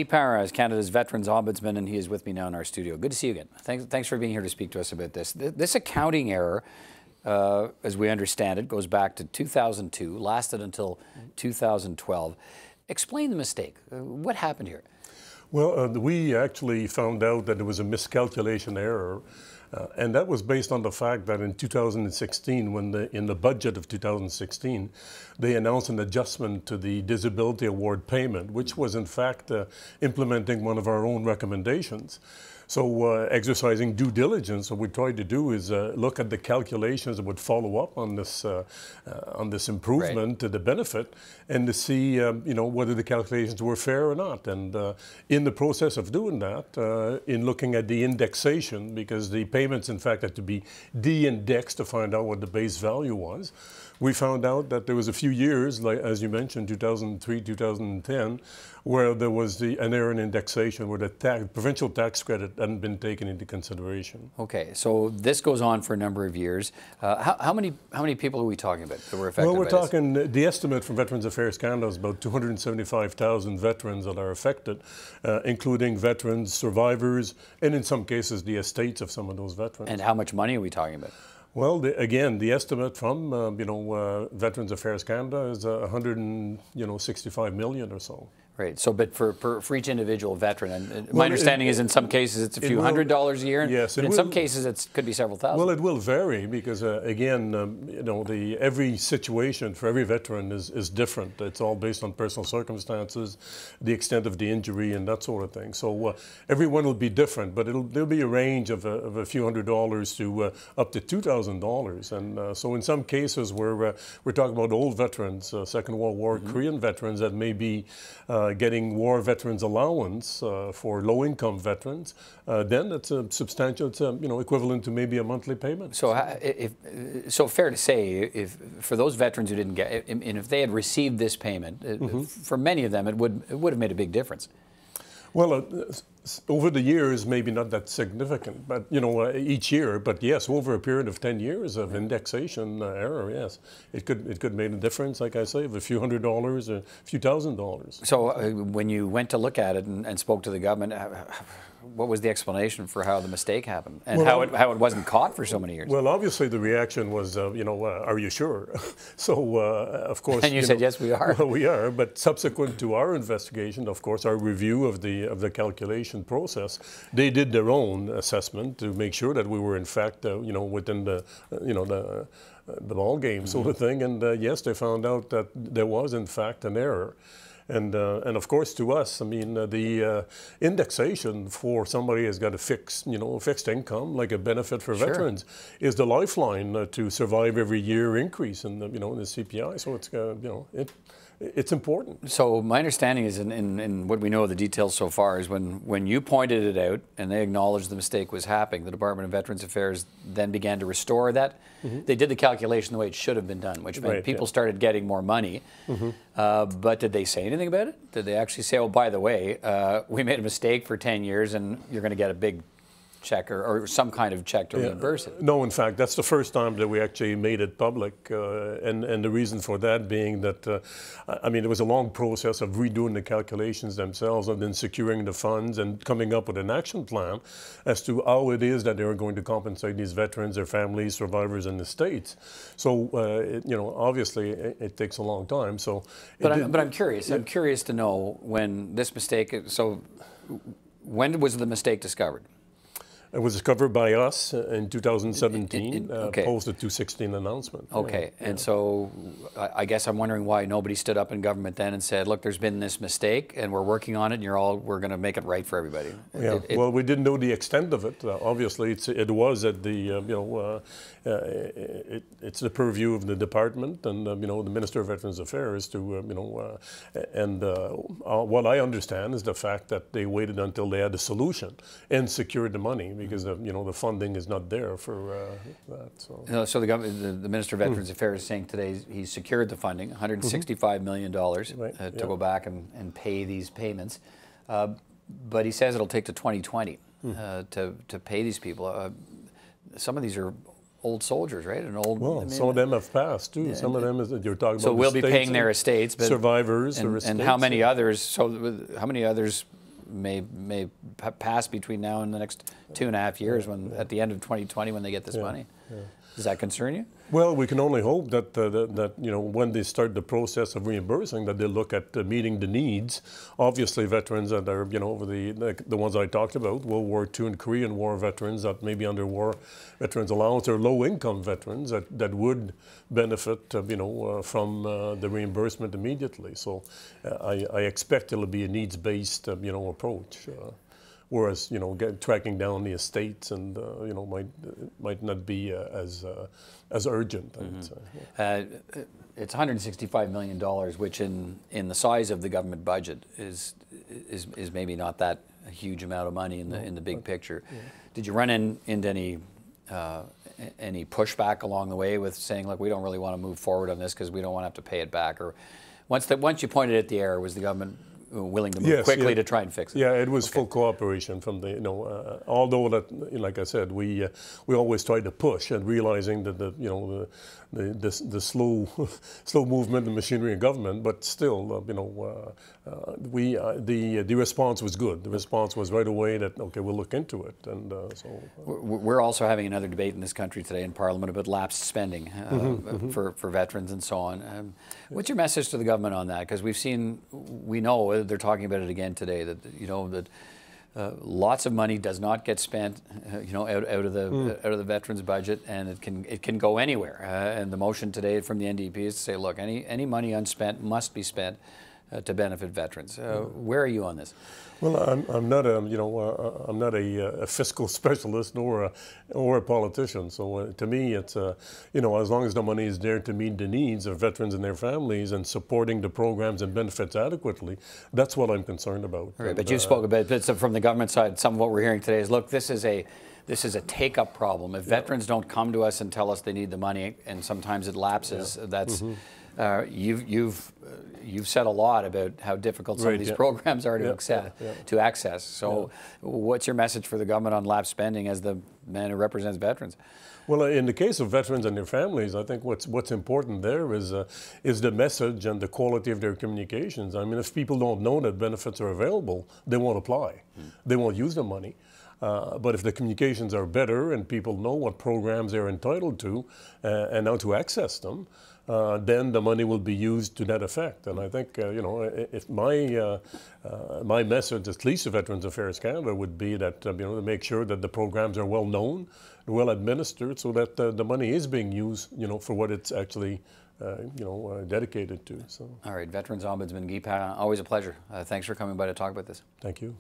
Power is Canada's Veterans Ombudsman, and he is with me now in our studio. Good to see you again. Thanks for being here to speak to us about this. This accounting error, as we understand it, goes back to 2002, lasted until 2012. Explain the mistake. What happened here? Well, we actually found out that it was a miscalculation error. And that was based on the fact that in 2016, when in the budget of 2016, they announced an adjustment to the disability award payment, which was in fact implementing one of our own recommendations. So exercising due diligence, what we tried to do is look at the calculations that would follow up on this improvement to the benefit, and to see whether the calculations were fair or not. And in the process of doing that, in looking at the indexation, because the payments in fact had to be de-indexed to find out what the base value was, we found out that there was a few years, like as you mentioned, 2003, 2010, where there was an error in indexation, where the provincial tax credit hadn't been taken into consideration. Okay, so this goes on for a number of years. How many people are we talking about that were affected? Well, we're by talking, the estimate from Veterans Affairs Canada is about 275,000 veterans that are affected, including veterans, survivors, and in some cases the estates of some of those veterans. And how much money are we talking about? Well, again, the estimate from Veterans Affairs Canada is 165 million or so. Right. So, but for each individual veteran, and my understanding is in some cases it's a few $100s a year. Yes, but in some cases it could be several thousand. Well, it will vary because again, every situation for every veteran is different. It's all based on personal circumstances, the extent of the injury, and that sort of thing. So everyone will be different, but there'll be a range of a few $100s to up to $2,000. And so in some cases where we're talking about old veterans, Second World War Korean veterans that may be getting war veterans allowance for low-income veterans, then it's a substantial, it's equivalent to maybe a monthly payment. So, so fair to say, if for those veterans who didn't get, and if they had received this payment, for many of them it would have made a big difference. Well, over the years, maybe not that significant, but each year. But yes, over a period of 10 years of indexation error, yes, it could make a difference. Like I say, of a few $100s, a few $1,000s. So when you went to look at it and spoke to the government, what was the explanation for how the mistake happened and how it wasn't caught for so many years? Well, obviously the reaction was, are you sure? So of course. And you said yes, we are. Well, we are. But subsequent to our investigation, of course, our review of the calculation process, they did their own assessment to make sure that we were in fact, within the ball game sort of thing. And yes, they found out that there was in fact an error. And of course, to us, I mean, the indexation for somebody who's got a fixed income, like a benefit for veterans, is the lifeline to survive every year increase in the CPI. So it's it's important. So my understanding is, in what we know of the details so far, is when you pointed it out and they acknowledged the mistake was happening, the Department of Veterans Affairs then began to restore that. They did the calculation the way it should have been done, which meant people started getting more money. But did they say anything about it? Did they actually say, oh, by the way, we made a mistake for 10 years and you're going to get a big check or some kind of check to reimburse it? No, in fact, that's the first time that we actually made it public, and the reason for that being that, I mean, it was a long process of redoing the calculations themselves and then securing the funds and coming up with an action plan as to how it is that they were going to compensate these veterans, their families, survivors, and the states. So, obviously, it takes a long time. So, but I'm curious. I'm curious to know when this mistake. So, when was the mistake discovered? It was discovered by us in 2017, post the 216 announcement. Okay, and so I guess I'm wondering why nobody stood up in government then and said, look, there's been this mistake and we're working on it and we're going to make it right for everybody. Yeah, well, we didn't know the extent of it. Obviously, it was at the, it's the purview of the department and, the Minister of Veterans Affairs to, what I understand is the fact that they waited until they had a solution and secured the money, because the funding is not there for that. So the government, the Minister of Veterans Affairs is saying today he's secured the funding, $165 million to go back and pay these payments, but he says it'll take to 2020 to pay these people. Some of these are old soldiers, right? Some of them have passed too. Some of them you're talking about. So we'll be paying their estates, but survivors or estates. And how many others? So how many others pass between now and the next 2.5 years, when at the end of 2020 when they get this money. Does that concern you? Well, we can only hope that that when they start the process of reimbursing, that they look at meeting the needs. Obviously, veterans that are the ones I talked about, World War II and Korean War veterans that may be under war veterans allowance, or low-income veterans that would benefit from the reimbursement immediately. So I expect it'll be a needs-based approach. Whereas tracking down the estates and might not be as urgent. It's $165 million, which in the size of the government budget is maybe not that a huge amount of money in the big picture. Did you run into any pushback along the way with saying, look, we don't really want to move forward on this because we don't want to have to pay it back? Or once you pointed at the error, was the government willing to move quickly to try and fix it? Yeah, it was full cooperation from the, although that, like I said, we always tried to push, and realizing that the slow movement of machinery in government, but still, the response was good. The response was right away that, okay, we'll look into it, and so. We're also having another debate in this country today in Parliament about lapsed spending for veterans and so on. What's your message to the government on that? Because we know they're talking about it again today, that lots of money does not get spent, out of the veterans budget, and it can go anywhere. And the motion today from the NDP is to say, look, any money unspent must be spent to benefit veterans. Where are you on this? Well, I'm not a fiscal specialist or a politician. So to me, it's as long as the money is there to meet the needs of veterans and their families and supporting the programs and benefits adequately, that's what I'm concerned about. Right, but you spoke about it from the government side. Some of what we're hearing today is, look, this is a take-up problem. If veterans don't come to us and tell us they need the money, and sometimes it lapses, that's you've said a lot about how difficult some of these programs are to access. So what's your message for the government on lapsed spending as the man who represents veterans? Well, in the case of veterans and their families, I think what's important there is the message and the quality of their communications. I mean, if people don't know that benefits are available, they won't apply. They won't use the money. But if the communications are better and people know what programs they're entitled to and how to access them, then the money will be used to that effect. And I think, if my message, at least to Veterans Affairs Canada, would be that, to make sure that the programs are well known, well administered, so that the money is being used, for what it's actually, dedicated to. So. All right, Veterans Ombudsman Guy Parent, always a pleasure. Thanks for coming by to talk about this. Thank you.